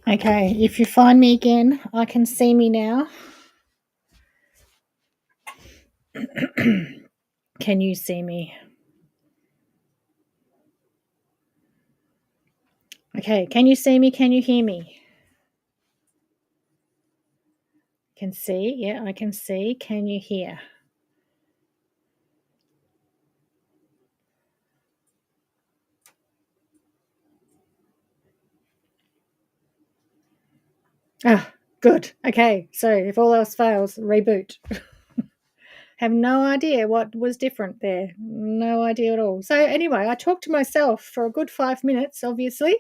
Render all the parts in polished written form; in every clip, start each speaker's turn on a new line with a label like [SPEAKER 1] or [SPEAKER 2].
[SPEAKER 1] Okay, if you find me again, I can see me now. Can you see me? Okay, can you see me? Can you hear me? Can see, yeah, I can see. Can you hear? Ah, good. Okay, so if all else fails, reboot. Have no idea what was different there. No idea at all. So anyway, I talked to myself for a good 5 minutes, obviously,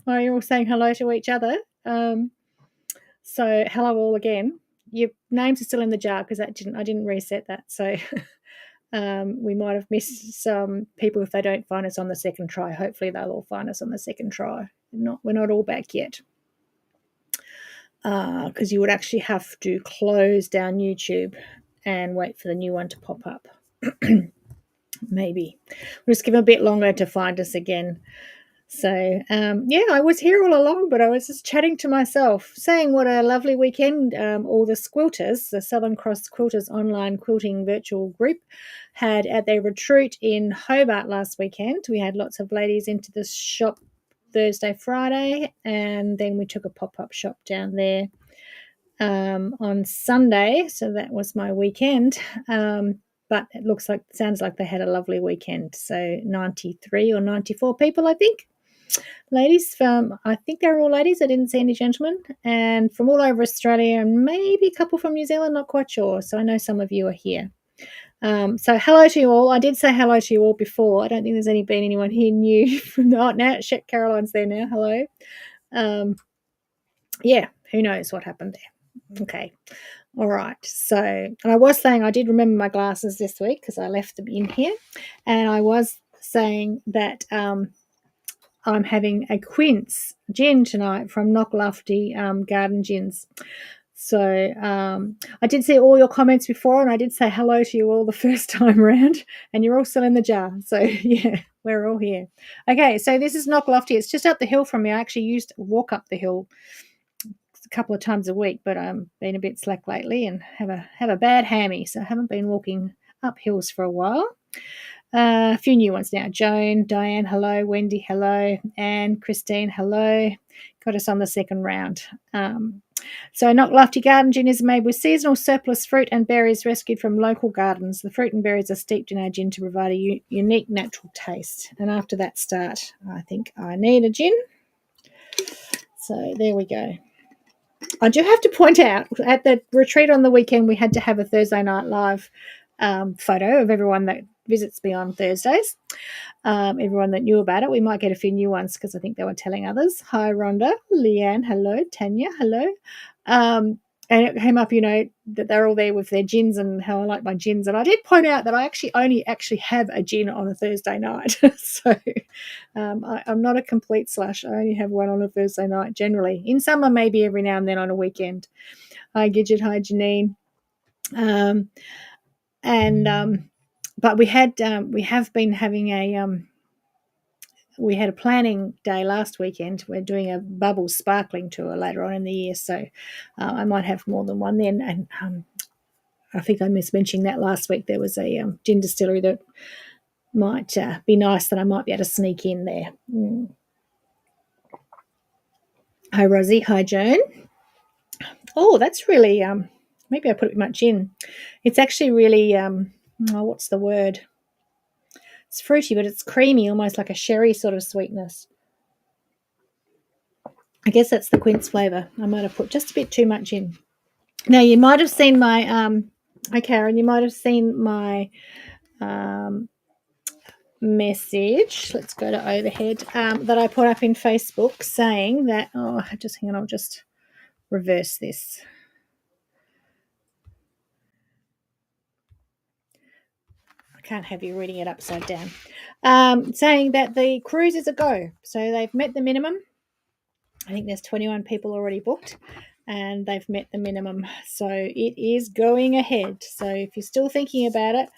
[SPEAKER 1] while you're all saying hello to each other. So hello all again. Your names are still in the jar because I didn't reset that. So we might have missed some people if they don't find us on the second try. Hopefully they'll all find us on the second try. We're not all back yet because you would actually have to close down YouTube and wait for the new one to pop up. Maybe we'll just give them a bit longer to find us again. So, yeah, I was here all along, but I was just chatting to myself, saying what a lovely weekend all the quilters, the Southern Cross Quilters online quilting virtual group, had at their retreat in Hobart last weekend. We had lots of ladies into the shop Thursday, Friday, and then we took a pop-up shop down there on Sunday. So that was my weekend. But it sounds like they had a lovely weekend. So 93 or 94 people, I think. Ladies I think they're all ladies. I didn't see any gentlemen. And from all over Australia and maybe a couple from New Zealand, not quite sure. So I know some of you are here. So hello to you all. I did say hello to you all before. I don't think there's been anyone here new from now. Caroline's there now. Hello. Yeah, who knows what happened there. Okay. All right. So, and I was saying I did remember my glasses this week because I left them in here. And I was saying that I'm having a quince gin tonight from Knocklofty Garden Gins. So I did see all your comments before, and I did say hello to you all the first time around, and you're all still in the jar. So yeah, we're all here. Okay, so this is Knocklofty. It's just up the hill from me. I actually used to walk up the hill a couple of times a week, but I'm been a bit slack lately and have a bad hammy, so I haven't been walking up hills for a while. A few new ones now. Joan, Diane, hello. Wendy, hello. Anne, Christine, hello. Got us on the second round. So Knocklofty Garden Gin is made with seasonal surplus fruit and berries rescued from local gardens. The fruit and berries are steeped in our gin to provide a unique natural taste. And after that start, I think I need a gin. So there we go. I do have to point out, at the retreat on the weekend, we had to have a Thursday Night Live photo of everyone that visits me on Thursdays. Everyone that knew about it. We might get a few new ones because I think they were telling others. Hi, Rhonda. Leanne, hello. Tanya, hello. And it came up, that they're all there with their gins and how I like my gins. And I did point out that I only have a gin on a Thursday night. So I'm not a complete slush. I only have one on a Thursday night generally. In summer, maybe every now and then on a weekend. Hi, Gidget. Hi, Janine. But we have been having we had a planning day last weekend. We're doing a bubble sparkling tour later on in the year, so I might have more than one then. And I think I missed mentioning that last week. There was a gin distillery that might be nice that I might be able to sneak in there. Hi, Rosie. Hi, Joan. Oh, that's really maybe I put it much in. It's actually really what's the word? It's fruity, but it's creamy, almost like a sherry sort of sweetness. I guess that's the quince flavour. I might have put just a bit too much in. Now, you might have seen my, hi, Karen, you might have seen my message. Let's go to overhead that I put up in Facebook saying that, just hang on, I'll just reverse this. I can't have you reading it upside down. Saying that the cruise is a go. So they've met the minimum. I think there's 21 people already booked and they've met the minimum. So it is going ahead. So if you're still thinking about it,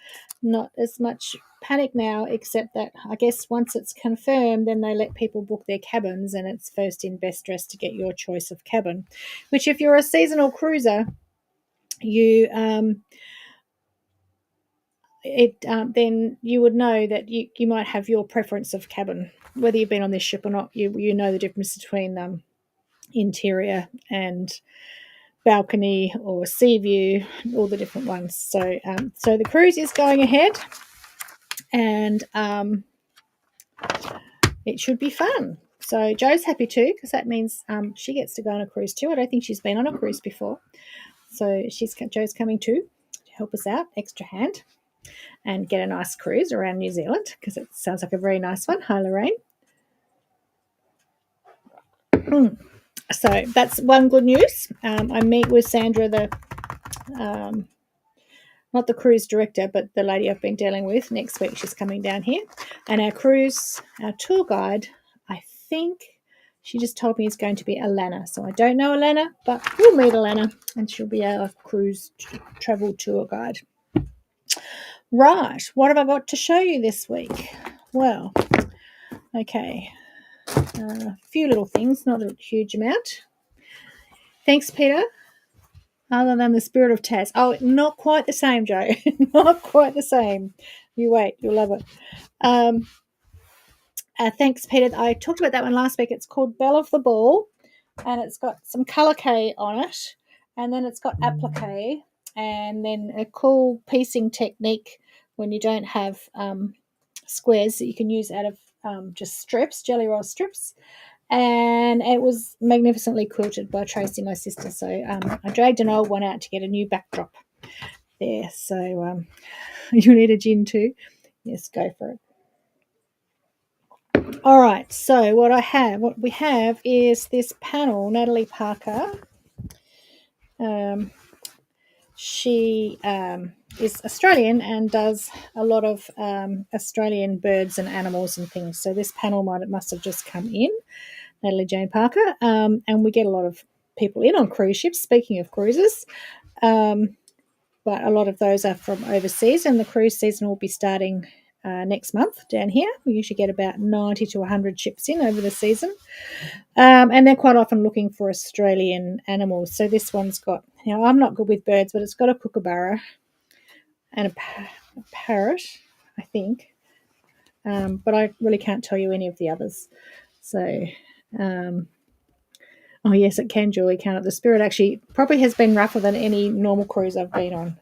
[SPEAKER 1] not as much panic now, except that I guess once it's confirmed, then they let people book their cabins, and it's first in, best dressed to get your choice of cabin. Which, if you're a seasonal cruiser, you then you would know that you might have your preference of cabin, whether you've been on this ship or not. You know the difference between interior and balcony or sea view, all the different ones. So the cruise is going ahead, and it should be fun. So Jo's happy too, because that means she gets to go on a cruise too. I don't think she's been on a cruise before, so Jo's coming too to help us out, extra hand, and get a nice cruise around New Zealand, because it sounds like a very nice one. Hi, Lorraine. So that's one good news. I meet with Sandra, not the cruise director, but the lady I've been dealing with. Next week she's coming down here. And our tour guide, I think she just told me is going to be Alana. So I don't know Alana, but we'll meet Alana, and she'll be our cruise travel tour guide. Right, what have I got to show you this week? Well, okay, a few little things, not a huge amount. Thanks, Peter. Other than the Spirit of Taz. Oh, not quite the same, Jo. Not quite the same. You wait, you'll love it. Thanks, Peter. I talked about that one last week. It's called Belle of the Ball, and it's got some colour-kay on it, and then it's got applique, and then a cool piecing technique when you don't have squares that you can use out of just strips, jelly roll strips. And it was magnificently quilted by Tracy, my sister. So I dragged an old one out to get a new backdrop there. So you need a gin too. Yes, go for it. All right. So what we have is this panel, Natalie Parker. She is Australian and does a lot of Australian birds and animals and things. So this panel must have just come in. Natalie Jane Parker, and we get a lot of people in on cruise ships, speaking of cruises, but a lot of those are from overseas, and the cruise season will be starting next month down here. We usually get about 90 to 100 ships in over the season, and they're quite often looking for Australian animals. So this one's got, I'm not good with birds, but it's got a kookaburra and a parrot, I think, but I really can't tell you any of the others. So oh yes, it can, Julie, can't it? The Spirit actually probably has been rougher than any normal cruise I've been on.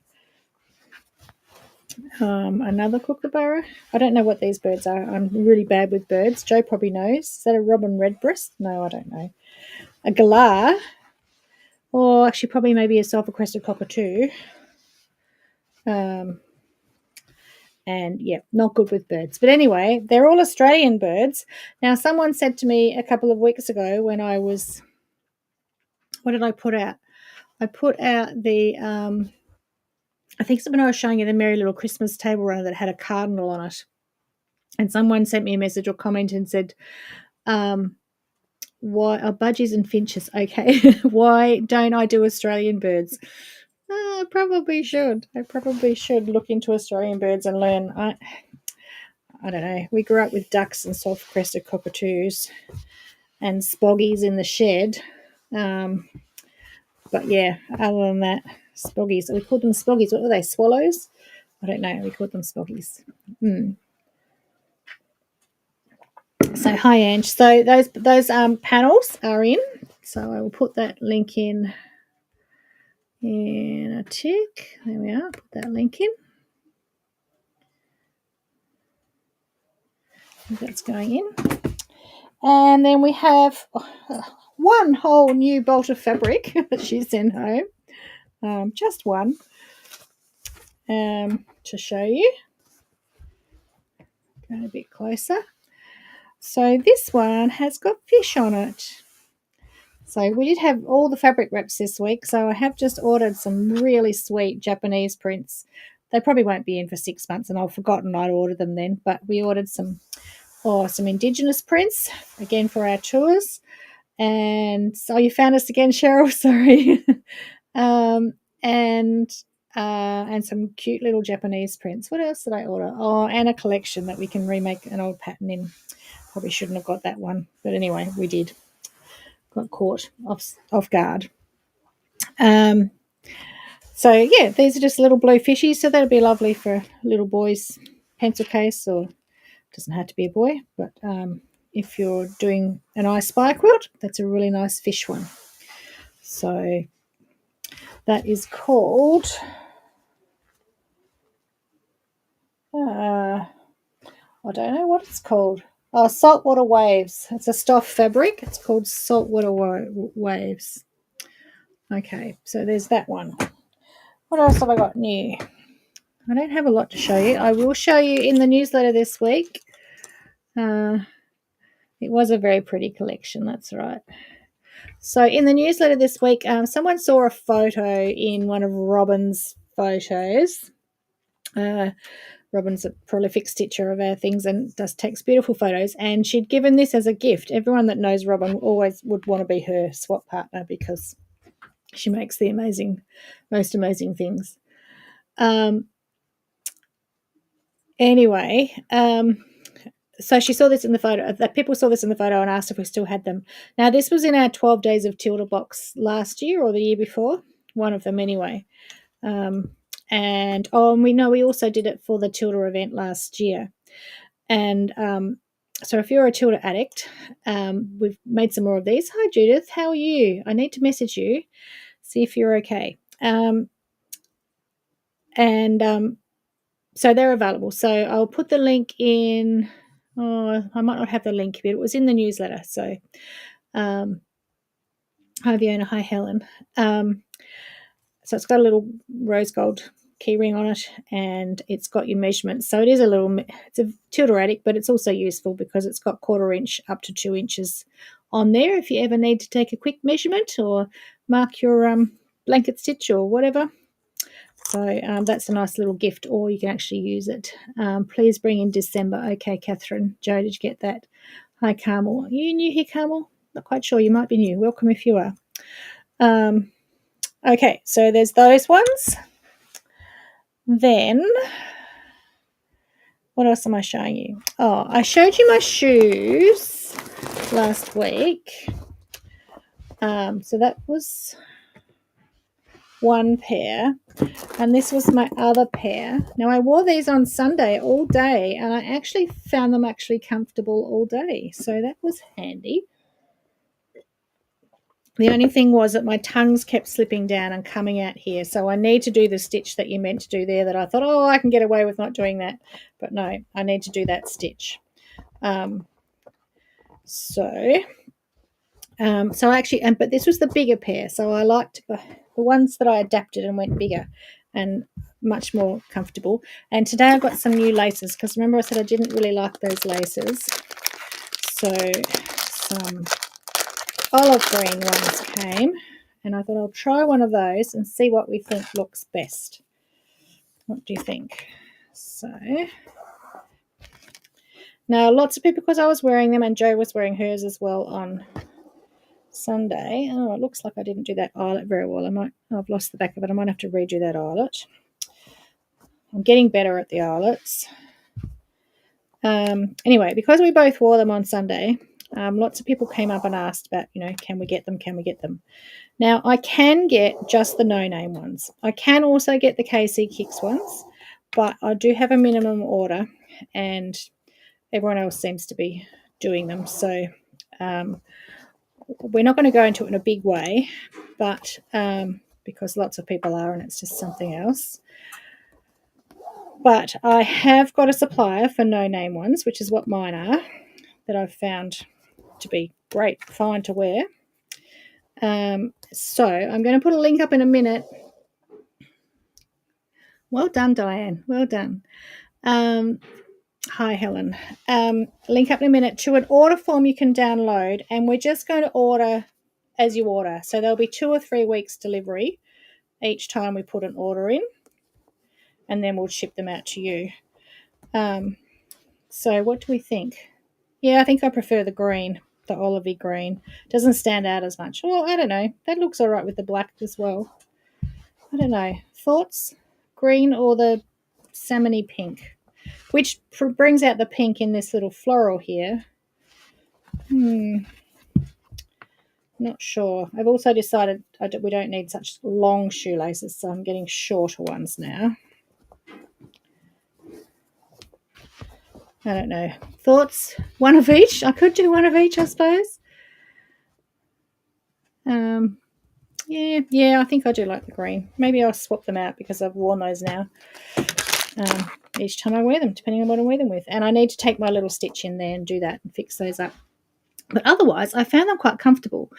[SPEAKER 1] Another kookaburra. I don't know what these birds are. I'm really bad with birds. Jo probably knows. Is that a robin redbreast? No, I don't know. A galah, or actually probably maybe a sulphur-crested cockatoo. And yeah, not good with birds. But anyway, they're all Australian birds. Now, someone said to me a couple of weeks ago when I was, what did I put out? I put out the, I think when I was showing you the Merry Little Christmas table runner that had a cardinal on it. And someone sent me a message or comment and said, why are budgies and finches okay? Why don't I do Australian birds? I probably should. I probably should look into Australian birds and learn. I don't know. We grew up with ducks and sulphur-crested cockatoos and spoggies in the shed. But yeah, other than that, spoggies. We called them spoggies. What were they? Swallows? I don't know. We called them spoggies. So hi, Ange. So those panels are in. So I will put that link in a tick. There we are. Put that link in. That's going in. And then we have one whole new bolt of fabric that she sent home. Just one. To show you. Going a bit closer. So this one has got fish on it. So we did have all the fabric wraps this week. So I have just ordered some really sweet Japanese prints. They probably won't be in for 6 months, and I've forgotten I'd ordered them then. But we ordered some Indigenous prints, again, for our tours. And so you found us again, Cheryl. Sorry. And and some cute little Japanese prints. What else did I order? Oh, and a collection that we can remake an old pattern in. Probably shouldn't have got that one, but anyway, we did. Got caught off guard. So yeah, these are just little blue fishies. So that'll be lovely for little boys' pencil case, or it doesn't have to be a boy, but if you're doing an I Spy quilt, that's a really nice fish one. So that is called I don't know what it's called. Oh, Saltwater Waves. It's a stuff fabric. It's called Saltwater Waves. Okay, so there's that one. What else have I got new? I don't have a lot to show you. I will show you in the newsletter this week. It was a very pretty collection, that's right. So in the newsletter this week, someone saw a photo in one of Robin's photos. Robin's a prolific stitcher of our things and takes beautiful photos. And she'd given this as a gift. Everyone that knows Robin always would want to be her swap partner because she makes the most amazing things. So she saw this in the photo. People saw this in the photo and asked if we still had them. Now, this was in our 12 Days of Tilda box last year or the year before. One of them anyway. And we know we also did it for the Tilda event last year. And so if you're a Tilda addict, we've made some more of these. Hi, Judith. How are you? I need to message you, see if you're okay. So they're available. So I'll put the link in. Oh, I might not have the link, but it was in the newsletter. So hi, Fiona. Hi, Helen. So it's got a little rose gold key ring on it, and it's got your measurements. So it's a Tilda-atic, but it's also useful because it's got 1/4 inch up to 2 inches on there if you ever need to take a quick measurement or mark your blanket stitch or whatever. So that's a nice little gift, or you can actually use it. Please bring in December. Okay, Catherine. Joe, did you get that? Hi, Carmel. Are you new here, Carmel? Not quite sure. You might be new. Welcome if you are. Okay, so there's those ones. Then, what else am I showing you? Oh, I showed you my shoes last week. So that was one pair, and this was my other pair. Now, I wore these on Sunday all day, and I actually found them comfortable all day, so that was handy. The only thing was that my tongues kept slipping down and coming out here, so I need to do the stitch that you meant to do there that I thought, I can get away with not doing that, but no, I need to do that stitch. So actually, but this was the bigger pair, so I liked the ones that I adapted and went bigger and much more comfortable. And today I've got some new laces because remember I said I didn't really like those laces. So some olive green ones came, and I thought I'll try one of those and see what we think looks best. What do you think? So now lots of people, because I was wearing them and Joe was wearing hers as well on Sunday. Oh, it looks like I didn't do that eyelet very well. I've lost the back of it. I might have to redo that eyelet. I'm getting better at the eyelets. Anyway, because we both wore them on Sunday, lots of people came up and asked about, can we get them? Can we get them? Now, I can get just the no-name ones. I can also get the KC Kicks ones, but I do have a minimum order, and everyone else seems to be doing them. So we're not going to go into it in a big way, but because lots of people are, and it's just something else. But I have got a supplier for no-name ones, which is what mine are, that I've found to be great, fine to wear. So I'm going to put a link up in a minute. Well done, Diane. Well done. Hi, Helen. Link up in a minute to an order form you can download, and we're just going to order as you order. So there'll be 2 or 3 weeks delivery each time we put an order in, and then we'll ship them out to you. So what do we think? Yeah, I think I prefer the green, the olivey green. Doesn't stand out as much. Well, I don't know. That looks all right with the black as well. I don't know. Thoughts? green or the salmony pink, which brings out the pink in this little floral here. Not sure. I've also decided we don't need such long shoelaces, so I'm getting shorter ones now. I don't know. Thoughts? One of each? I could do one of each, I suppose. Yeah, I think I do like the green. Maybe I'll swap them out because I've worn those now. Each time I wear them, depending on what I wear them with. And I need to take my little stitch in there and do that and fix those up. But otherwise, I found them quite comfortable.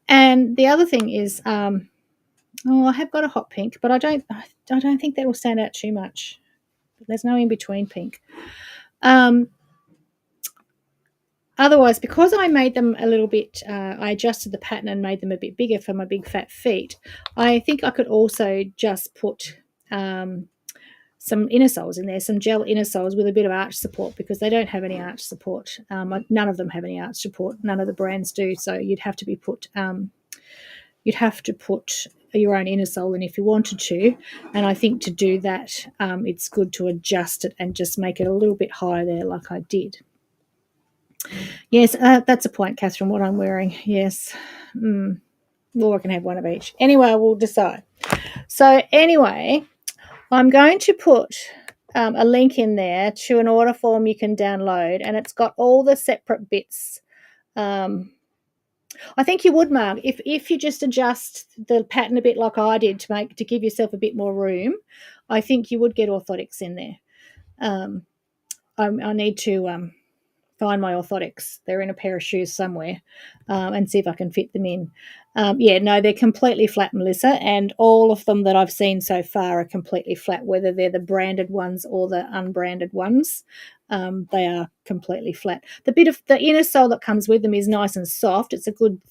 [SPEAKER 1] And the other thing is, I have got a hot pink, but I don't think that will stand out too much. There's no in between pink. Otherwise, because I made them a little bit, I adjusted the pattern and made them a bit bigger for my big fat feet. I think I could also just put some inner soles in there, some gel inner soles with a bit of arch support, because they don't have any arch support. None of them have any arch support. None of the brands do. So you'd have to put your own inner sole in if you wanted to. And I think to do that, it's good to adjust it and just make it a little bit higher there, like I did. Yes, that's a point, Catherine, what I'm wearing. Yes. Well, I can have one of each. Anyway, we'll decide. So anyway, I'm going to put a link in there to an order form you can download, and it's got all the separate bits. I think you would, Mark, if you just adjust the pattern a bit like I did to give yourself a bit more room, I think you would get orthotics in there. I need to find my orthotics. They're in a pair of shoes somewhere, and see if I can fit them in. They're completely flat, Melissa, and all of them that I've seen so far are completely flat, whether they're the branded ones or the unbranded ones. They are completely flat. The bit of the inner sole that comes with them is nice and soft. It's a good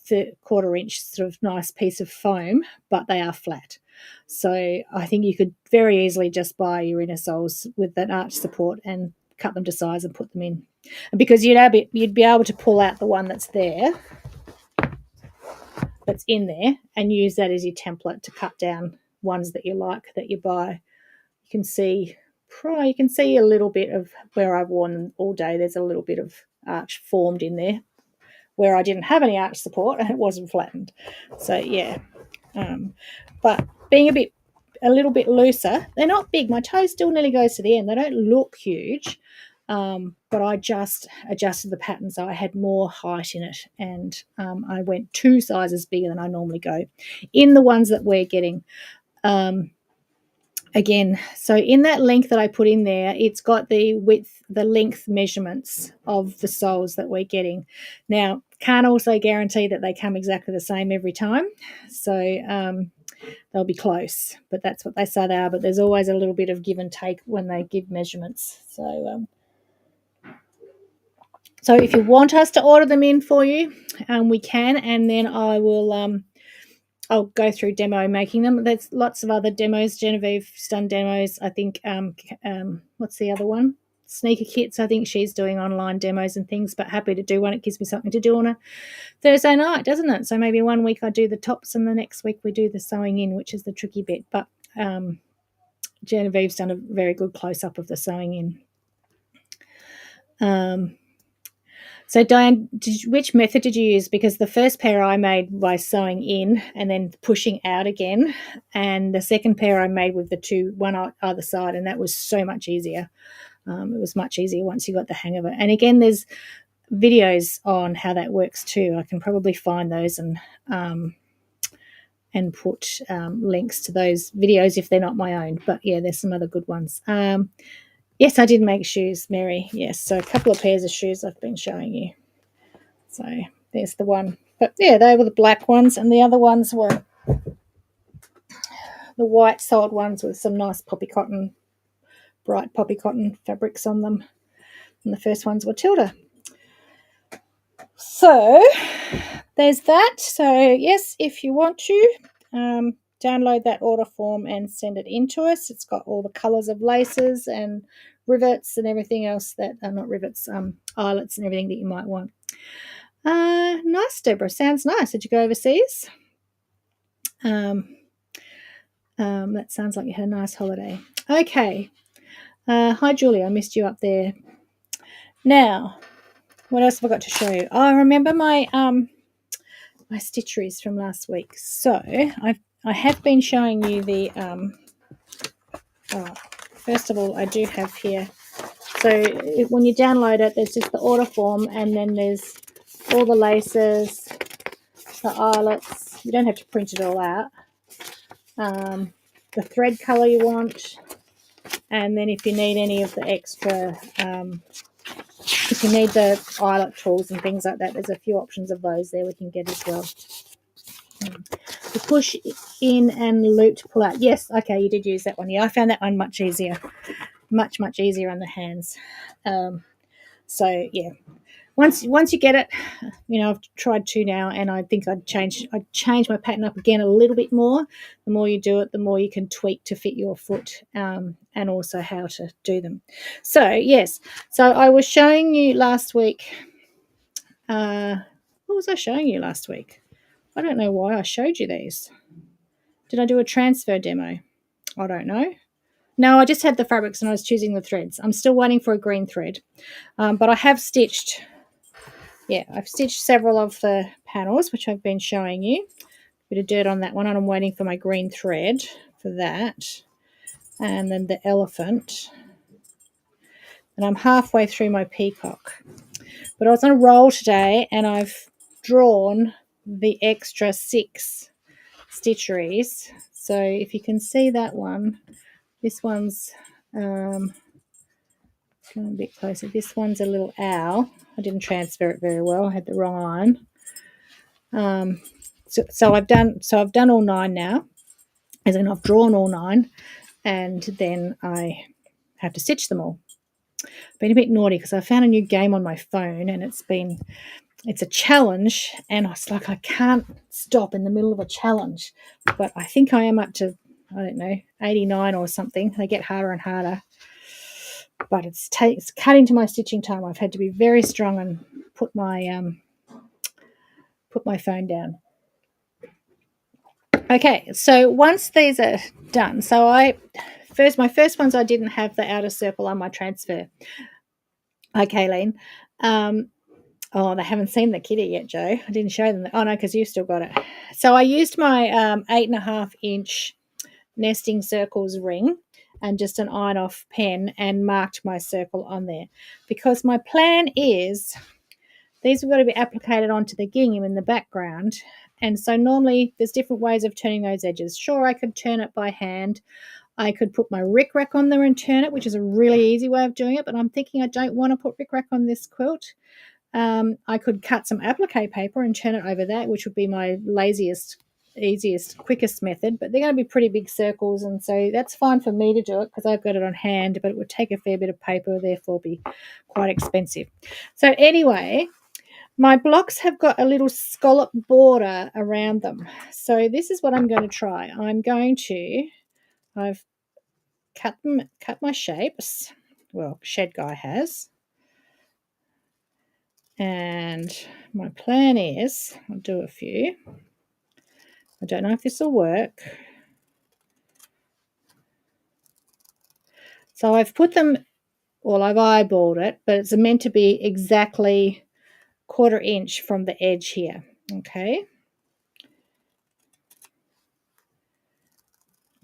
[SPEAKER 1] quarter-inch sort of nice piece of foam, but they are flat. So I think you could very easily just buy your inner soles with that arch support and cut them to size and put them in. And because you'd be able to pull out the one that's in there and use that as your template to cut down ones that you like that you buy. You can see a little bit of where I've worn them all day. There's a little bit of arch formed in there where I didn't have any arch support and it wasn't flattened. So yeah, but being a little bit looser, they're not big. My toe still nearly goes to the end. They don't look huge. But I just adjusted the pattern so I had more height in it, and I went 2 sizes bigger than I normally go in the ones that we're getting. Again, so in that link that I put in there, it's got the length measurements of the soles that we're getting. Now, can't also guarantee that they come exactly the same every time, so they'll be close, but that's what they say they are. But there's always a little bit of give and take when they give measurements. So if you want us to order them in for you, we can, and then I will. I'll go through demo making them. There's lots of other demos. Genevieve's done demos. I think. What's the other one? Sneaker Kits. I think she's doing online demos and things. But happy to do one. It gives me something to do on a Thursday night, doesn't it? So maybe one week I do the tops, and the next week we do the sewing in, which is the tricky bit. But Genevieve's done a very good close up of the sewing in. So Diane, which method did you use? Because the first pair I made by sewing in and then pushing out again, and the second pair I made with the two, one on either side, and that was so much easier. It was much easier once you got the hang of it. And again, there's videos on how that works too. I can probably find those and put links to those videos if they're not my own. But yeah, there's some other good ones. Yes, I did make shoes, Mary. Yes, so a couple of pairs of shoes I've been showing you. So there's the one. But yeah, they were the black ones, and the other ones were the white soled ones with some nice bright poppy cotton fabrics on them. And the first ones were Tilda. So there's that. So yes, if you want to, download that order form and send it in to us. It's got all the colours of laces and rivets and everything else that are not rivets, eyelets and everything that you might want. Nice, Deborah. Sounds nice. Did you go overseas? That sounds like you had a nice holiday. Okay. Hi, Julie. I missed you up there. Now, what else have I got to show you? Oh, I remember my stitcheries from last week. So I have been showing you the oh, first of all, I do have here. So when you download it, there's just the order form, and then there's all the laces, the eyelets. You don't have to print it all out. The thread color you want, and then if you need any of the extra, if you need the eyelet tools and things like that, there's a few options of those there we can get as well. The push in and looped pull out. Yes, okay, you did use that one. Yeah, I found that one much easier, much easier on the hands. So yeah, once you get it, I've tried two now, and I think I'd change my pattern up again a little bit more. The more you do it, the more you can tweak to fit your foot, and also how to do them. So yes, so I was showing you last week. What was I showing you last week? I don't know why I showed you these. Did I do a transfer demo? I don't know. No, I just had the fabrics and I was choosing the threads. I'm still waiting for a green thread, but I have stitched. Yeah, I've stitched several of the panels, which I've been showing you. Bit of dirt on that one, and I'm waiting for my green thread for that. And then the elephant. And I'm halfway through my peacock. But I was on a roll today, and I've drawn the extra 6 stitcheries. So if you can see that one, this one's going a bit closer. This one's a little owl. I didn't transfer it very well. I had the wrong iron. So I've done all 9 now, as in I've drawn all 9, and then I have to stitch them all. Been a bit naughty because I found a new game on my phone, and it's a challenge, and it's like I can't stop in the middle of a challenge. But I think I am up to, I don't know, 89 or something. They get harder and harder. But it's cut into my stitching time. I've had to be very strong and put my phone down. Okay, so once these are done, so my first ones I didn't have the outer circle on my transfer. Okay, Helen. Oh, they haven't seen the kitty yet, Joe. I didn't show them. Oh no, because you've still got it. So I used my 8.5-inch nesting circles ring and just an iron off pen and marked my circle on there, because my plan is these have got to be applicated onto the gingham in the background. And so normally there's different ways of turning those edges. Sure, I could turn it by hand. I could put my rickrack on there and turn it, which is a really easy way of doing it, but I'm thinking I don't want to put rickrack on this quilt. I could cut some applique paper and turn it over that, which would be my laziest, easiest, quickest method, but they're going to be pretty big circles, and so that's fine for me to do it because I've got it on hand, but it would take a fair bit of paper, therefore be quite expensive. So anyway, my blocks have got a little scallop border around them. So this is what I'm going to try. I've cut my shapes. Well, Shed Guy has. And my plan is, I'll do a few. I don't know if this will work. So I've put them, well, I've eyeballed it, but it's meant to be exactly 1/4 inch from the edge here. Okay.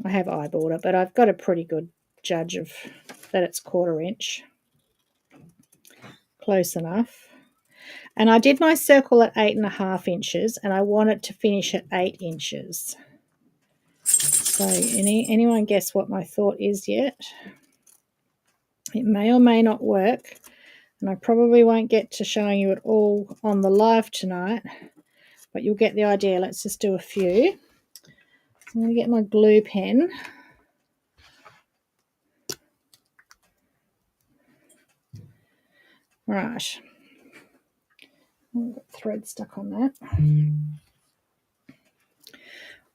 [SPEAKER 1] I have eyeballed it, but I've got a pretty good judge of that it's 1/4 inch. Close enough. And I did my circle at 8.5 inches, and I want it to finish at 8 inches. So anyone guess what my thought is yet? It may or may not work, and I probably won't get to showing you it all on the live tonight, but you'll get the idea. Let's just do a few. I'm going to get my glue pen. Right. I've got thread stuck on that.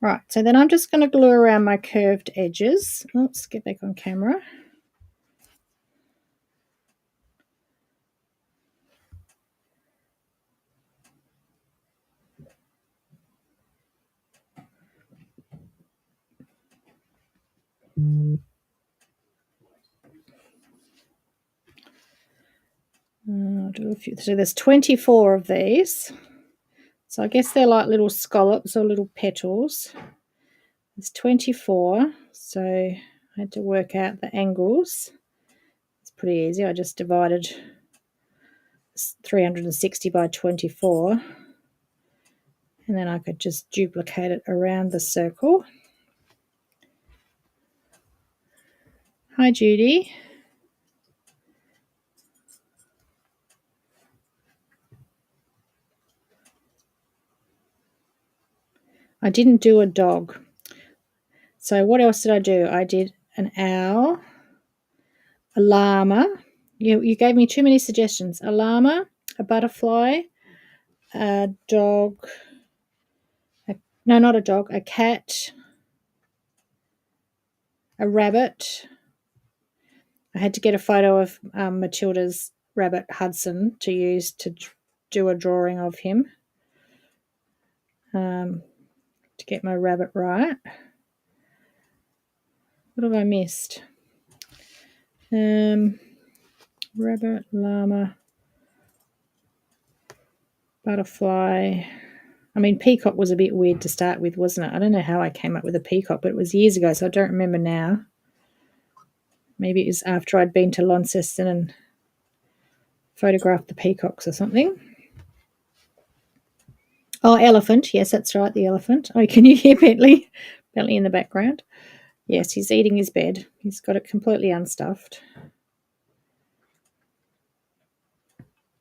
[SPEAKER 1] Right, so then I'm just going to glue around my curved edges. Let's get back on camera. do a few. So there's 24 of these. So I guess they're like little scallops or little petals. There's 24. So I had to work out the angles. It's pretty easy. I just divided 360 by 24. And then I could just duplicate it around the circle. Hi, Judy. I didn't do a dog. So what else did I do? I did an owl, a llama. You gave me too many suggestions. A llama, a butterfly, a dog. No, not a dog. A cat, a rabbit. I had to get a photo of Matilda's rabbit Hudson to use to do a drawing of him. To get my rabbit right. What have I missed? Rabbit, llama, butterfly. I mean, peacock was a bit weird to start with, wasn't it? I don't know how I came up with a peacock, but it was years ago, so I don't remember now. Maybe it was after I'd been to Launceston and photographed the peacocks or something. Oh, elephant. Yes, that's right, the elephant. Oh, can you hear Bentley? Bentley in the background. Yes, he's eating his bed. He's got it completely unstuffed.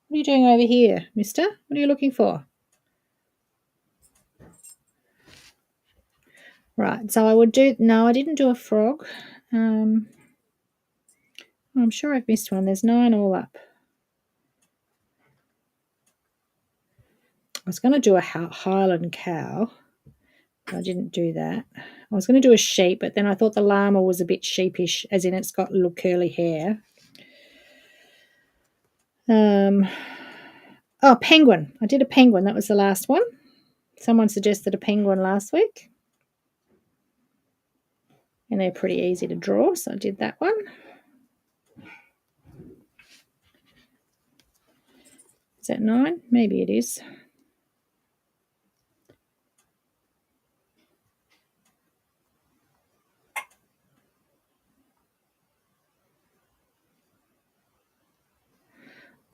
[SPEAKER 1] What are you doing over here, mister? What are you looking for? Right, so I would do... No, I didn't do a frog. I'm sure I've missed one. There's 9 all up. I was going to do a Highland cow. I didn't do that. I was going to do a sheep, but then I thought the llama was a bit sheepish, as in it's got little curly hair. Oh, penguin. I did a penguin. That was the last one. Someone suggested a penguin last week. And they're pretty easy to draw, so I did that one. Is that 9? Maybe it is.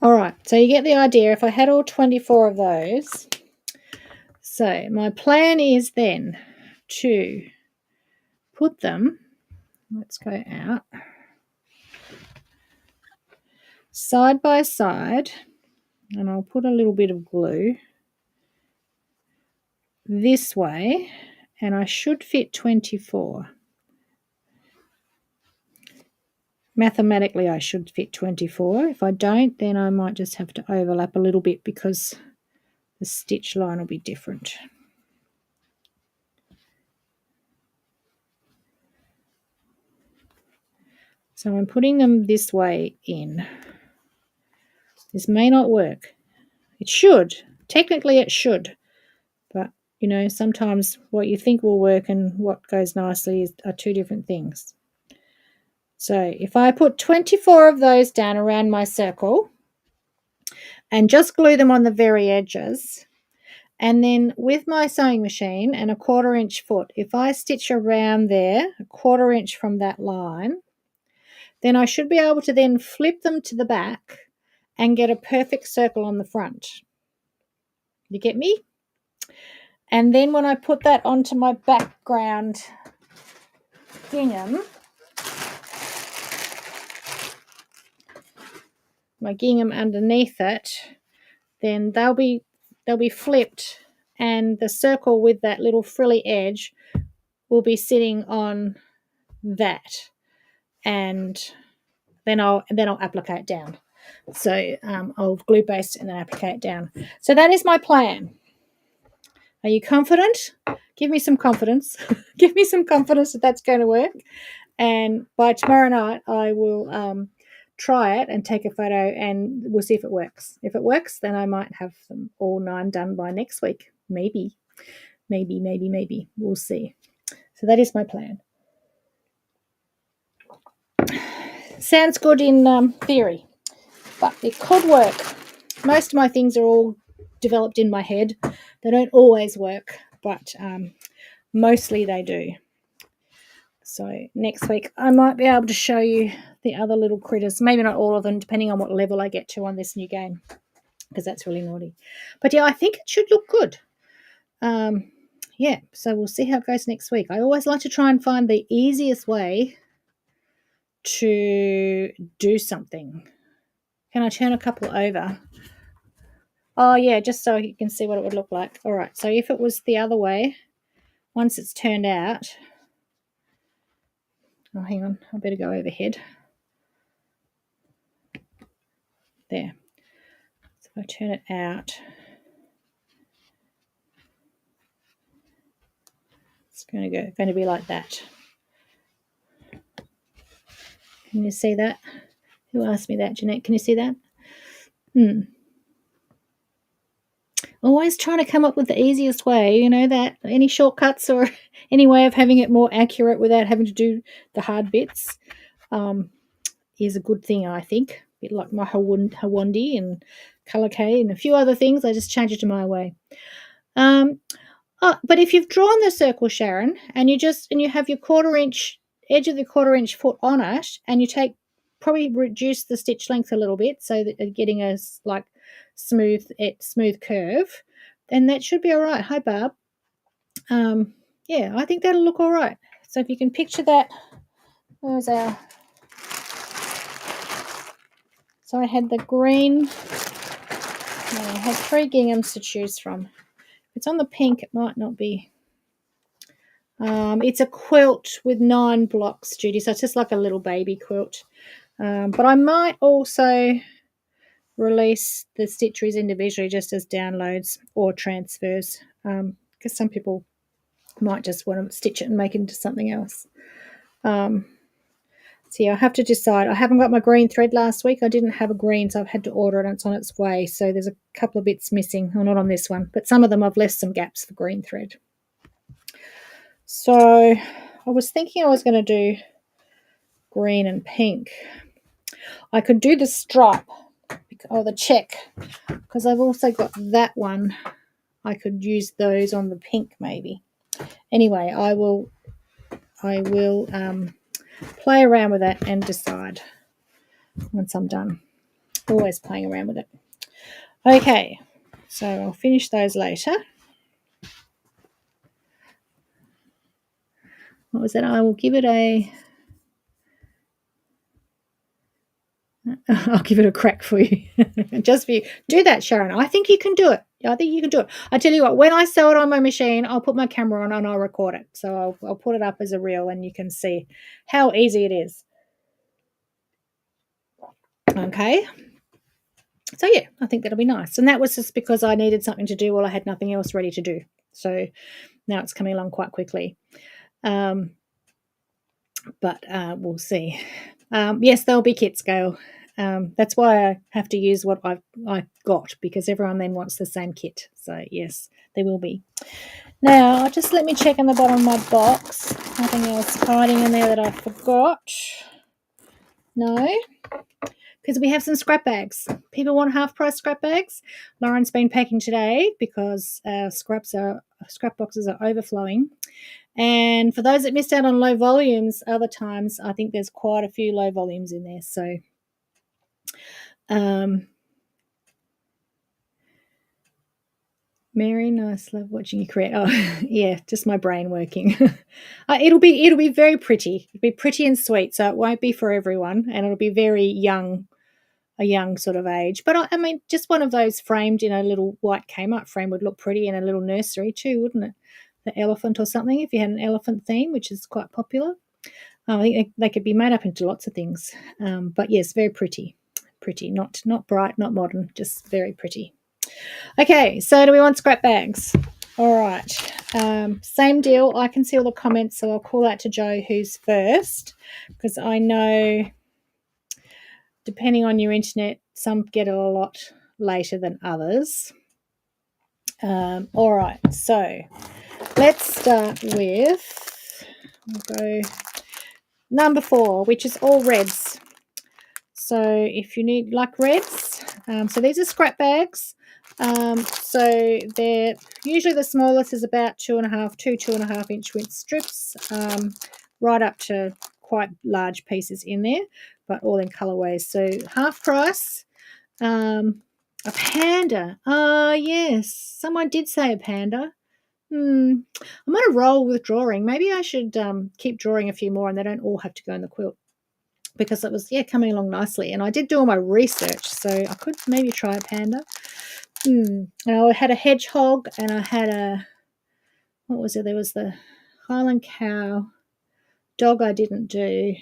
[SPEAKER 1] All right, so you get the idea. If I had all 24 of those, so my plan is then to put them, let's go out, side by side, and I'll put a little bit of glue this way, and I should fit 24. Mathematically, I should fit 24. If I don't, then I might just have to overlap a little bit because the stitch line will be different. So I'm putting them this way in. This may not work. It should. Technically, it should. But, you know, sometimes what you think will work and what goes nicely are two different things. So if I put 24 of those down around my circle and just glue them on the very edges, and then with my sewing machine and a 1/4 inch foot, if I stitch around there, a 1/4 inch from that line, then I should be able to then flip them to the back and get a perfect circle on the front. You get me? And then when I put that onto my background gingham, my gingham underneath it, then they'll be flipped, and the circle with that little frilly edge will be sitting on that, and then I'll applique it down. So I'll glue base and then applique it down. So that is my plan. Are you confident? Give me some confidence. Give me some confidence that that's going to work. And by tomorrow night, I will try it and take a photo, and we'll see if it works. If it works, then I might have them all 9 done by next week. Maybe. We'll see. So that is my plan. Sounds good in theory, but it could work. most of my things are all developed in my head. They don't always work, but mostly they do. So next week I might be able to show you the other little critters. Maybe not all of them, depending on what level I get to on this new game, because that's really naughty. But yeah, I think it should look good. Yeah, so we'll see how it goes next week. I always like to try and find the easiest way to do something. Can I turn a couple over? Oh yeah, just so you can see what it would look like. All right, so if it was the other way, once it's turned out, oh hang on, I better go overhead. There. So if I turn it out, it's going to be like that. Can you see that? Who asked me that, Jeanette? Can you see that? Always trying to come up with the easiest way, that any shortcuts or any way of having it more accurate without having to do the hard bits is a good thing, I think. A bit like my Hawandi and Colour K and a few other things, I just change it to my way. But if you've drawn the circle, Sharon, and you have your edge of the 1/4 inch foot on it, and you probably reduce the stitch length a little bit so that you're getting a like smooth curve, then that should be all right. Hi, Barb. Yeah, I think that'll look all right. So if you can picture that, where's our? So I had the green. I had 3 ginghams to choose from. If it's on the pink, it might not be. It's a quilt with 9 blocks, Judy, so it's just like a little baby quilt. But I might also release the stitcheries individually just as downloads or transfers, because some people might just want to stitch it and make it into something else. So yeah, I have to decide. I haven't got my green thread last week. I didn't have a green, so I've had to order it and it's on its way. So there's a couple of bits missing. Well, not on this one, but some of them I've left some gaps for green thread. So I was thinking I was going to do green and pink. I could do the stripe or the check because I've also got that one. I could use those on the pink maybe. Anyway, I will play around with that and decide once I'm done. Always playing around with it. Okay, so I'll finish those later. What was that? I will give it I'll give it a crack for you. Just for you. Do that, Sharon. I think you can do it. I think you can do it. I tell you what, when I sew it on my machine, I'll put my camera on and I'll record it. So I'll put it up as a reel and you can see how easy it is. Okay. So yeah, I think that'll be nice. And that was just because I needed something to do while I had nothing else ready to do. So now it's coming along quite quickly. But we'll see. Yes, there'll be kit scale. That's why I have to use what I've got, because everyone then wants the same kit. So yes, there will be. Now, just let me check on the bottom of my box. Nothing else hiding in there that I forgot. No, because we have some scrap bags. People want half-price scrap bags. Lauren's been packing today because scrap boxes are overflowing. And for those that missed out on low volumes other times, I think there's quite a few low volumes in there. So Mary, nice, love watching you create. Oh, yeah, just my brain working. It'll be very pretty. It'll be pretty and sweet, so it won't be for everyone, and it'll be very young, a young sort of age. But I mean, just one of those framed in a little white Kmart frame would look pretty in a little nursery too, wouldn't it? The elephant or something, if you had an elephant theme, which is quite popular. I think they could be made up into lots of things. But yes, very pretty. Pretty, not bright, not modern, just very pretty. Okay, so do we want scrap bags? All right. Same deal. I can see all the comments, so I'll call out to Joe who's first, because I know depending on your internet, some get it a lot later than others. All right, so let's start with, we'll go number 4, which is all reds. So if you need like reds, So these are scrap bags. So they're usually the smallest is about 2.5 inch width strips, right up to quite large pieces in there, but all in colorways. So half price. A panda. Oh, yes. Someone did say a panda. I'm on a roll with drawing. Maybe I should keep drawing a few more and they don't all have to go in the quilt, because it was, coming along nicely. And I did do all my research, so I could maybe try a panda. And I had a hedgehog and I had what was it? There was the Highland cow. Dog I didn't do.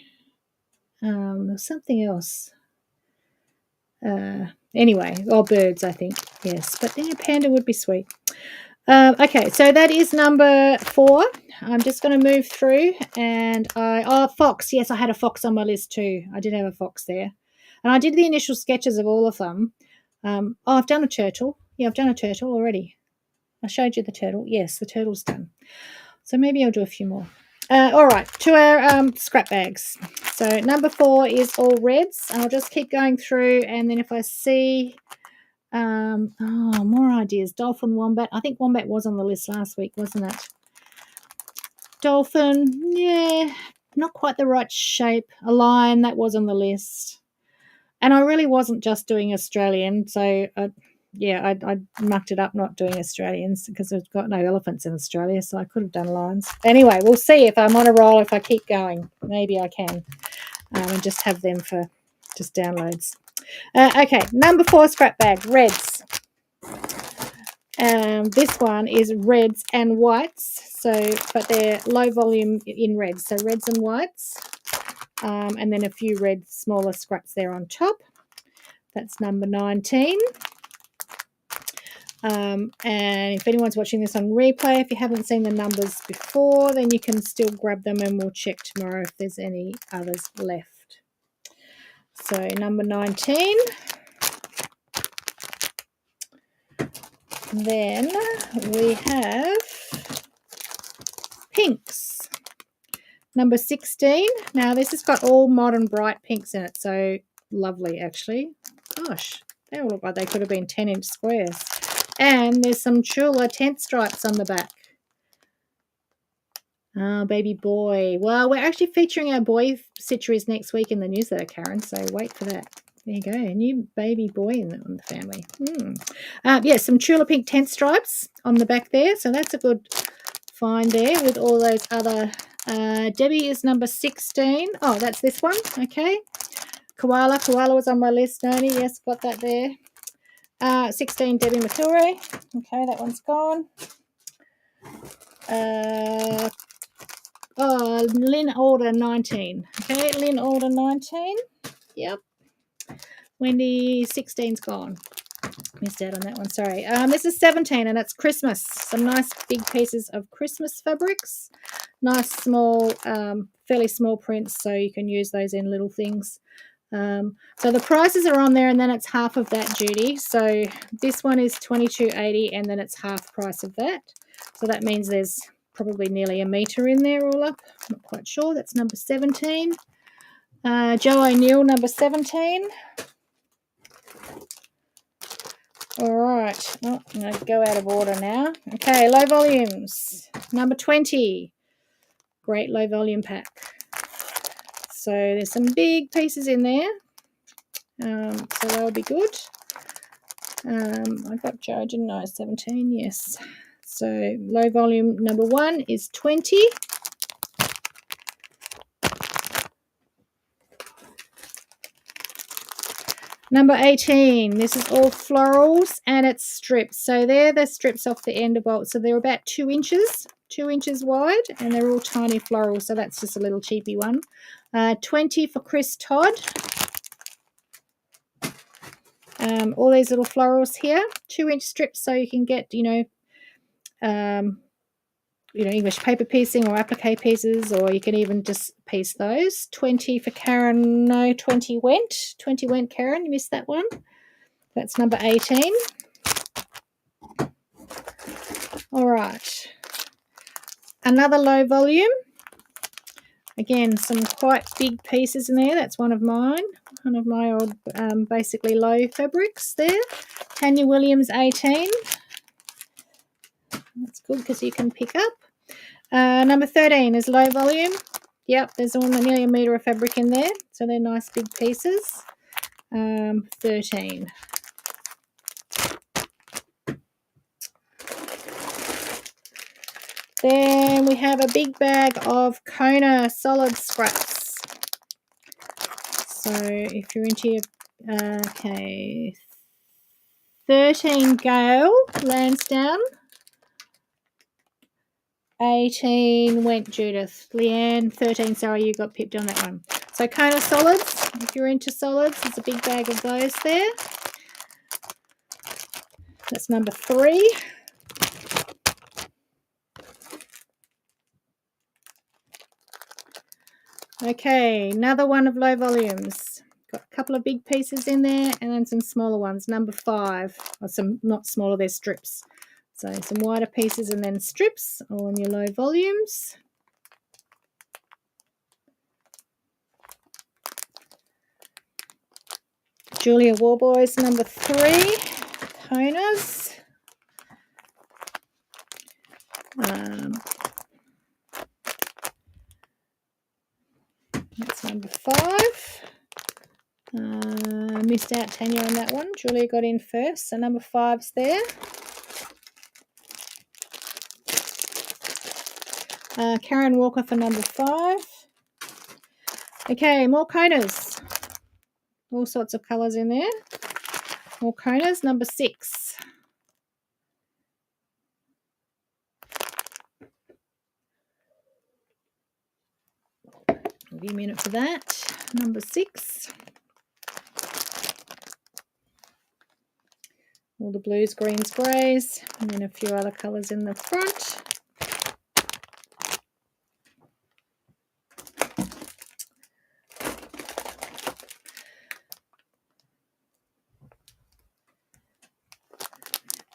[SPEAKER 1] There was something else. Anyway, birds, I think. Yes, but then a panda would be sweet. Okay, so that is number 4. I'm just going to move through, and fox. Yes, I had a fox on my list too. I did have a fox there, and I did the initial sketches of all of them. I've done a turtle. Yeah, I've done a turtle already. I showed you the turtle. Yes, the turtle's done. So maybe I'll do a few more. All right, to our scrap bags. So number 4 is all reds. I'll just keep going through, and then if I see more ideas. Dolphin, wombat. I think wombat was on the list last week, wasn't it? Dolphin, yeah, not quite the right shape. A lion, that was on the list. And I really wasn't just doing Australian, so I mucked it up not doing Australians because we've got no elephants in Australia, so I could have done lions. Anyway, we'll see if I'm on a roll, if I keep going. Maybe I can, and just have them for just downloads. Okay, number 4 scrap bag, reds. This one is reds and whites, but they're low volume in reds, so reds and whites, and then a few red smaller scraps there on top. That's number 19. And if anyone's watching this on replay, if you haven't seen the numbers before, then you can still grab them and we'll check tomorrow if there's any others left. So number 19. Then we have pinks. Number 16. Now this has got all modern bright pinks in it, so lovely actually. Gosh, they all look like they could have been 10-inch squares. And there's some Chula tent stripes on the back. Oh, baby boy. Well, we're actually featuring our boy stitcheries next week in the newsletter, Karen, so wait for that. There you go, a new baby boy in the family. Some Chula pink tent stripes on the back there, so that's a good find there with all those other. Debbie is number 16. Oh, that's this one. Okay. Koala was on my list, Noni. Yes, got that there. 16, Debbie McIlroy. Okay, that one's gone. Lynn Alder 19. Okay, Lynn Alder 19. Yep. Wendy 16's gone. Missed out on that one, sorry. This is 17 and it's Christmas. Some nice big pieces of Christmas fabrics. Nice small, fairly small prints, so you can use those in little things. So the prices are on there and then it's half of that, Judy. So this one is $22.80 and then it's half price of that. So that means there's probably nearly a metre in there all up. I'm not quite sure. That's number 17. Joe O'Neill, number 17. All right. Oh, I'm going to go out of order now. Okay, low volumes. Number 20. Great low volume pack. So there's some big pieces in there. So that'll be good. I got Joe, didn't I? 17, yes. So low volume number 1 is 20. Number 18, this is all florals and it's strips. So they're the strips off the end of bolt. So they're about 2 inches wide and they're all tiny florals. So that's just a little cheapy one. 20 for Chris Todd. All these little florals here, 2-inch strips so you can get, English paper piecing or applique pieces, or you can even just piece those. 20 for Karen. No, 20 went. 20 went, Karen. You missed that one. That's number 18. All right. Another low volume. Again, some quite big pieces in there. That's one of mine. one of my old basically low fabrics there. Tanya Williams 18. That's good because you can pick up. Number 13 is low volume. Yep, there's nearly a metre of fabric in there, so they're nice big pieces. 13. Then we have a big bag of Kona solid scraps. So if you're into your, okay, 13 Gale Lansdowne. 18 went Judith. Leanne, 13, sorry, you got pipped on that one. So Kona solids, if you're into solids, there's a big bag of those there. That's number 3. Okay, another one of low volumes. Got a couple of big pieces in there and then some smaller ones. Number 5, or some not smaller, they're strips. So some wider pieces and then strips, all in your low volumes. Julia Warboys, number 3, Konas. That's number 5. Missed out Tanya on that one. Julia got in first, so number 5's there. Karen Walker for number 5. Okay, more Konas. All sorts of colours in there. More Konas, number 6. I'll give you a minute for that. Number 6. All the blues, greens, greys, and then a few other colours in the front.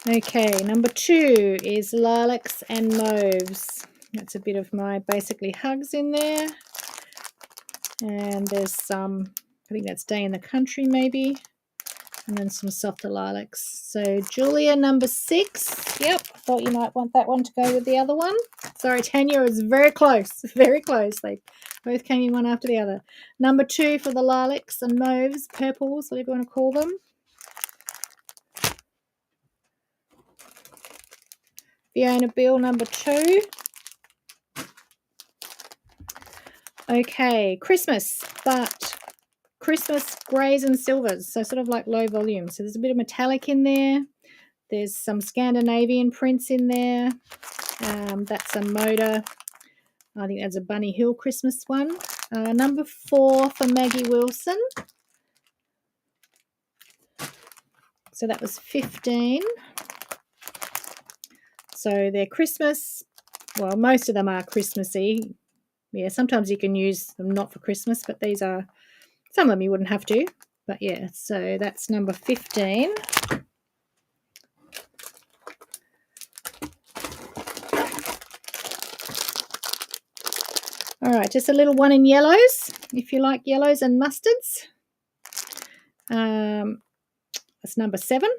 [SPEAKER 1] Okay, number 2 is lilacs and mauves. That's a bit of my basically hugs in there. And there's some, I think that's Day in the Country maybe. And then some softer lilacs. So Julia, number 6. Yep, I thought you might want that one to go with the other one. Sorry, Tanya, was very close. Very close. They both came in one after the other. Number 2 for the lilacs and mauves, purples, whatever you want to call them. Fiona Bill, number 2. Okay, Christmas, but Christmas greys and silvers, so sort of like low volume. So there's a bit of metallic in there. There's some Scandinavian prints in there. That's a Moda. I think that's a Bunny Hill Christmas one. Number 4 for Maggie Wilson. So that was 15. So they're Christmas. Well, most of them are Christmassy. Yeah, sometimes you can use them not for Christmas, but these are, some of them you wouldn't have to. But yeah, so that's number 15. All right, just a little one in yellows, if you like yellows and mustards. That's number 7.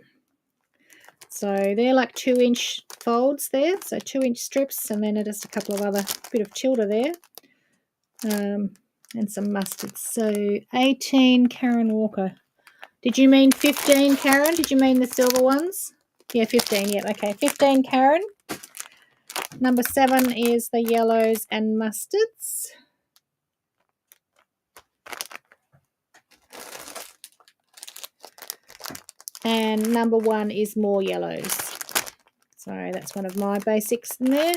[SPEAKER 1] So they're like 2-inch folds there, so 2-inch strips, and then just a couple of other, bit of childer there, and some mustards. So 18, Karen Walker. Did you mean 15, Karen? Did you mean the silver ones? Yeah, 15, yeah, okay. 15, Karen. Number 7 is the yellows and mustards. And number 1 is more yellows. So that's one of my basics in there.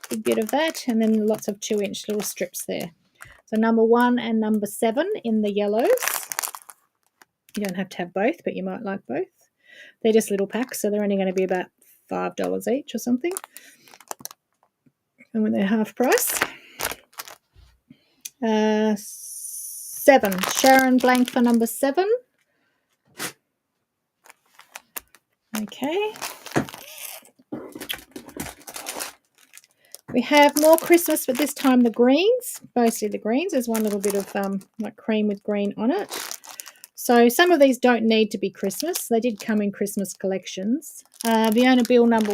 [SPEAKER 1] Big bit of that, and then lots of 2-inch little strips there. So number 1 and number 7 in the yellows. You don't have to have both, but you might like both. They're just little packs, so they're only going to be about $5 each or something. And when they're half price. 7, Sharon Blank for number 7. Okay. We have more Christmas, but this time the greens, mostly the greens. There's one little bit of like cream with green on it. So some of these don't need to be Christmas. They did come in Christmas collections. Fiona Bill number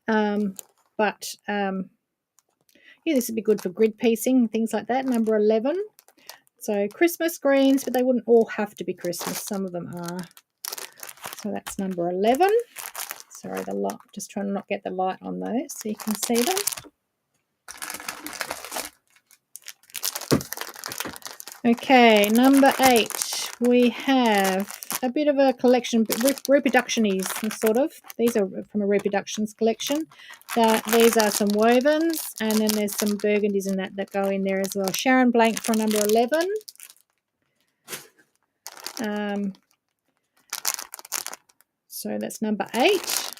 [SPEAKER 1] 1. Yeah, this would be good for grid piecing, things like that. Number 11. So Christmas greens, but they wouldn't all have to be Christmas. Some of them are. So that's number 11. Sorry, the light. Just trying to not get the light on those so you can see them. Okay, number 8. We have a bit of a collection, reproductionies, sort of. These are from a reproductions collection. These are some wovens, and then there's some burgundies in that go in there as well. Sharon Blank for number 11. So that's number 8.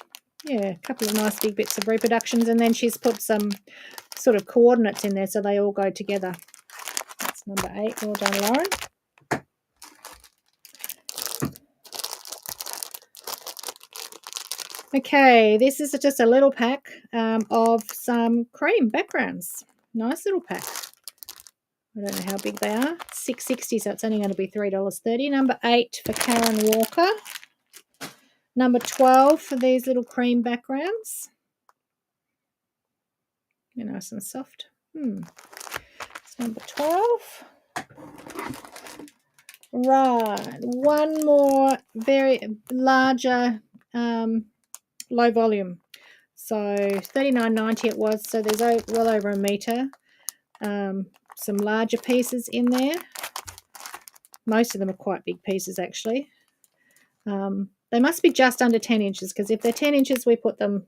[SPEAKER 1] Yeah, a couple of nice big bits of reproductions, and then she's put some sort of coordinates in there so they all go together. That's number 8. Well done, Lauren. Okay, this is just a little pack of some cream backgrounds. Nice little pack. I don't know how big they are. $6.60, so it's only going to be $3.30. Number 8 for Karen Walker. Number 12 for these little cream backgrounds. They're nice and soft. It's number 12. Right, one more very larger low volume. So $39.90 it was. So there's well over a metre. Some larger pieces in there. Most of them are quite big pieces actually. They must be just under 10 inches because if they're 10 inches we put them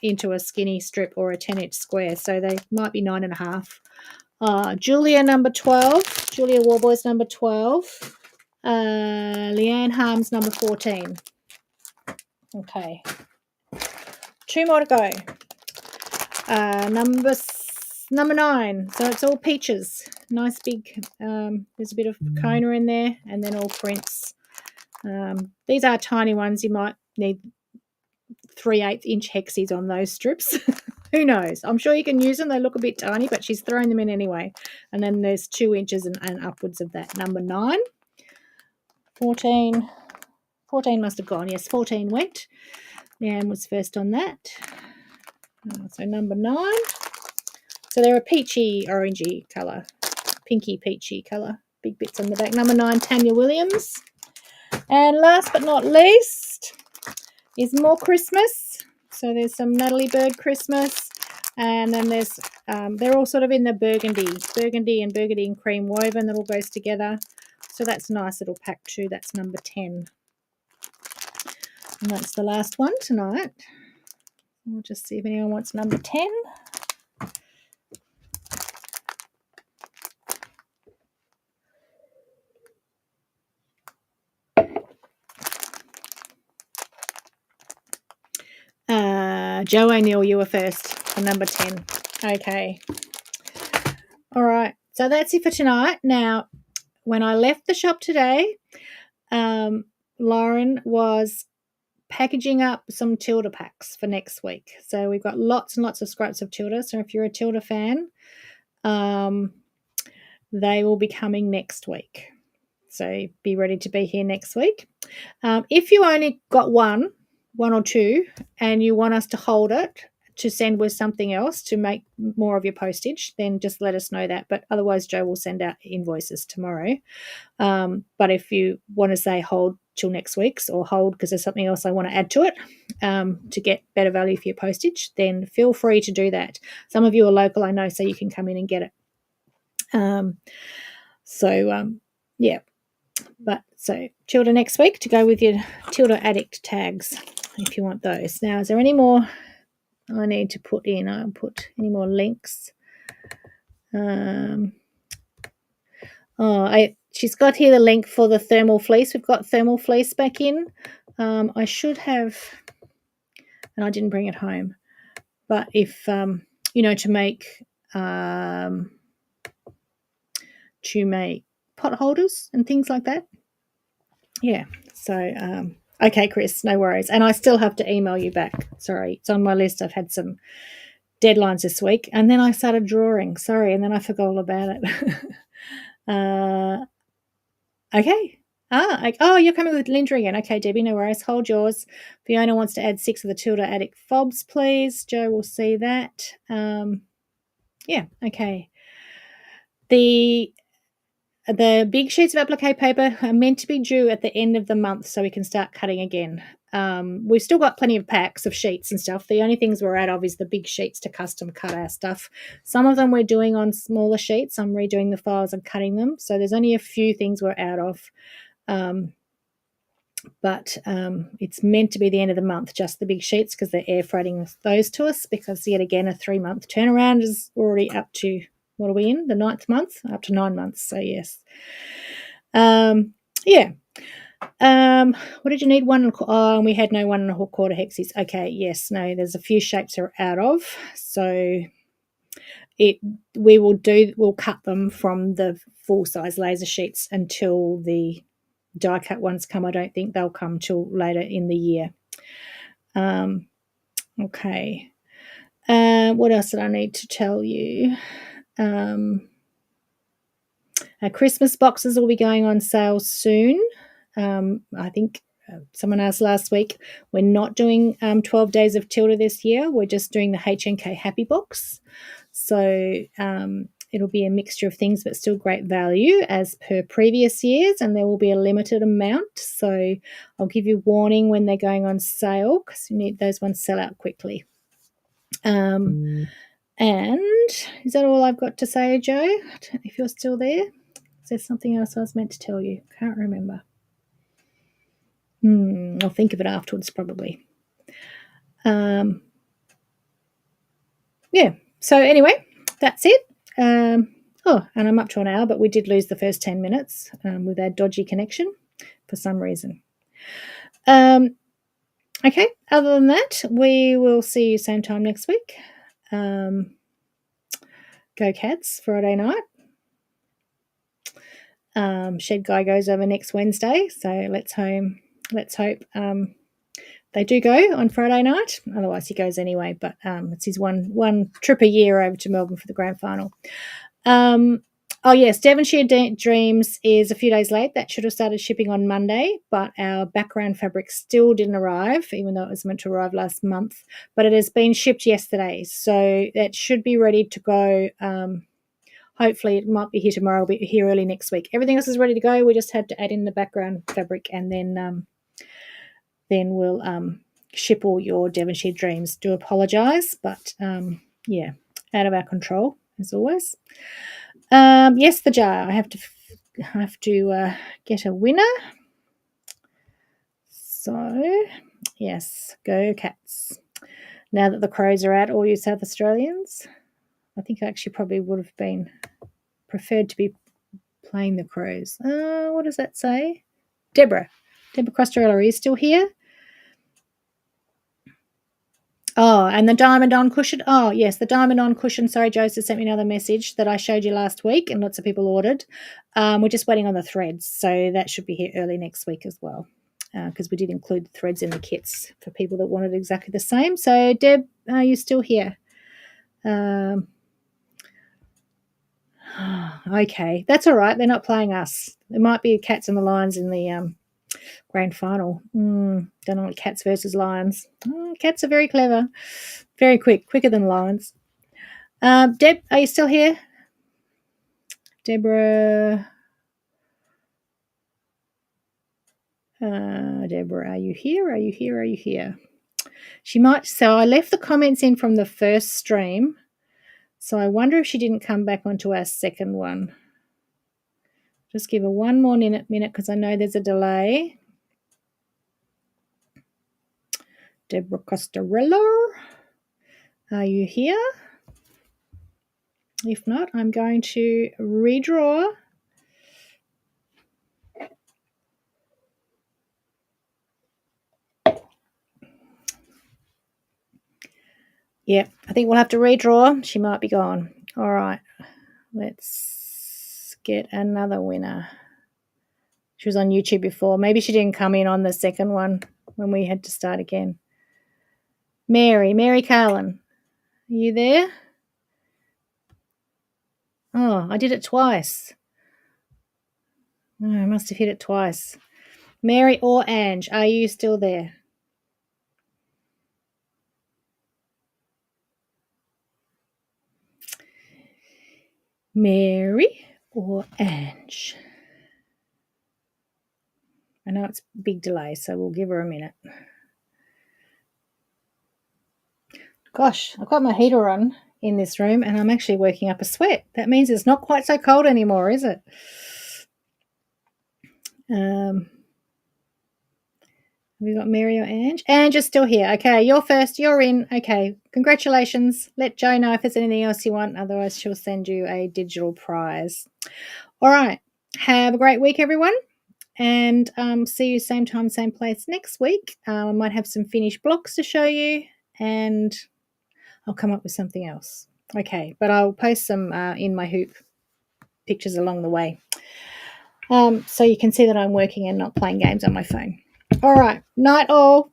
[SPEAKER 1] into a skinny strip or a 10-inch square. So they might be 9.5. Julia number 12. Julia Warboys number 12. Leanne Harms number 14. Okay. 2 more to go. Number 9. So it's all peaches. Nice big, there's a bit of Kona in there and then all prints. These are tiny ones. You might need 3/8-inch hexies on those strips. Who knows? I'm sure you can use them. They look a bit tiny, but she's thrown them in anyway. And then there's 2 inches and upwards of that. Number 9. 14 must have gone. Yes, 14 went. Leanne was first on that. So number 9. So they're a peachy, orangey colour. Pinky peachy colour. Big bits on the back. Number 9, Tanya Williams. And last but not least is more Christmas. So there's some Natalie Bird Christmas. And then there's, they're all sort of in the burgundy and cream woven that all goes together. So that's a nice little pack too. That's number 10. And that's the last one tonight. We'll just see if anyone wants number 10. Joe O'Neill, you were first for number 10. Okay. All right. So that's it for tonight. Now, when I left the shop today, Lauren was packaging up some Tilda packs for next week. So we've got lots and lots of scraps of Tilda. So if you're a Tilda fan, they will be coming next week. So be ready to be here next week. If you only got one or two, and you want us to hold it to send with something else to make more of your postage, then just let us know that. But otherwise, Joe will send out invoices tomorrow. But if you want to say hold till next week's or hold because there's something else I want to add to it to get better value for your postage, then feel free to do that. Some of you are local, I know, so you can come in and get it. Yeah. But so Tilda next week to go with your Tilda Addict tags if you want those. Now, is there any more I need to put in? I'll put any more links. She's got here the link for the thermal fleece. We've got thermal fleece back in. I should have, and I didn't bring it home. But if to make pot holders and things like that. Yeah. So okay, Chris, no worries. And I still have to email you back. Sorry, it's on my list. I've had some deadlines this week, and then I started drawing. Sorry, and then I forgot all about it. Okay. Oh, you're coming with Linda again. Okay, Debbie, no worries. Hold yours. Fiona wants to add 6 of the Tilda Attic fobs, please. Joe will see that. Yeah, okay. The big sheets of applique paper are meant to be due at the end of the month so we can start cutting again. We've still got plenty of packs of sheets and stuff. The only things we're out of is the big sheets to custom cut our stuff. Some of them we're doing on smaller sheets. I'm redoing the files and cutting them. So there's only a few things we're out of. But it's meant to be the end of the month, just the big sheets, because they're air freighting those to us, because yet again a 3-month turnaround is already up to, what are we in, the 9th month? Up to 9 months, so yes. Yeah. What did you need? We had no 1.25 hexes. Okay, yes, no, there's a few shapes are out of, so we'll cut them from the full size laser sheets until the die cut ones come. I don't think they'll come till later in the year. Okay. What else did I need to tell you? Our Christmas boxes will be going on sale soon. I think someone asked last week, we're not doing 12 days of Tilda this year. We're just doing the HNK Happy Box. So it'll be a mixture of things, but still great value as per previous years, and there will be a limited amount. So I'll give you warning when they're going on sale, because you need those ones sell out quickly. And is that all I've got to say, Joe? I don't know if you're still there. Is there something else I was meant to tell you? Can't remember. I'll think of it afterwards, probably. Yeah. So anyway, that's it. And I'm up to an hour, but we did lose the first 10 minutes with our dodgy connection for some reason. Okay, other than that, we will see you same time next week. Go Cats Friday night. Shed Guy goes over next Wednesday, so let's hope they do go on Friday night. Otherwise, he goes anyway. But it's his one trip a year over to Melbourne for the grand final. Oh yes, Devonshire Dreams is a few days late. That should have started shipping on Monday, but our background fabric still didn't arrive, even though it was meant to arrive last month. But it has been shipped yesterday, so that should be ready to go. Hopefully it might be here tomorrow, it'll be here early next week. Everything else is ready to go. We just had to add in the background fabric, and then we'll ship all your Devonshire Dreams. Do apologise, but yeah, out of our control as always. Yes, the jar. I have to get a winner. So yes, go Cats. Now that the Crows are out, all you South Australians, I think I actually probably would have been preferred to be playing the Crows. What does that say? Deborah Costerella, are you still here? Oh, and the diamond on cushion. Oh, yes, the diamond on cushion. Sorry, Joseph sent me another message that I showed you last week, and lots of people ordered. We're just waiting on the threads, so that should be here early next week as well, because we did include the threads in the kits for people that wanted exactly the same. So, Deb, are you still here? Okay, that's all right. They're not playing us. There might be Cats and the Lions in the grand final. Don't know what Cats versus Lions. Cats are very clever, very quicker than Lions. Deb, are you still here? Deborah, are you here? Are you here? She might. So I left the comments in from the first stream. So I wonder if she didn't come back onto our second one. Just give her one more minute because I know there's a delay. Deborah Costarello, are you here? If not, I'm going to redraw. Yep, I think we'll have to redraw. She might be gone. All right, let's get another winner. She was on YouTube before. Maybe she didn't come in on the second one when we had to start again. Mary Carlin, are you there? Oh, I did it twice. Oh, I must have hit it twice. Mary or Ange, are you still there? Mary or Ange? I know it's a big delay, so we'll give her a minute. Gosh, I've got my heater on in this room and I'm actually working up a sweat. That means it's not quite so cold anymore, is it? We got Mary or Ange? Ange is still here. Okay, you're first. You're in. Okay, congratulations. Let Jo know if there's anything else you want. Otherwise, she'll send you a digital prize. All right. Have a great week, everyone. And see you same time, same place next week. I might have some finished blocks to show you. And I'll come up with something else. Okay, but I'll post some in my hoop pictures along the way. So you can see that I'm working and not playing games on my phone. All right. Night all.